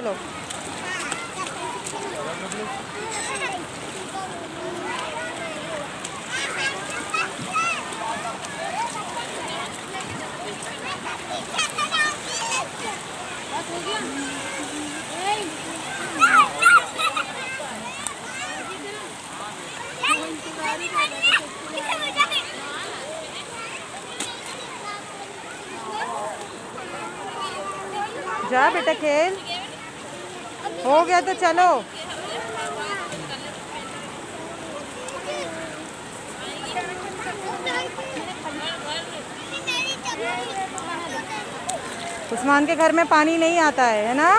चलो। जा बेटा खेल, हो गया तो चलो। उस्मान के घर में पानी नहीं आता है ना?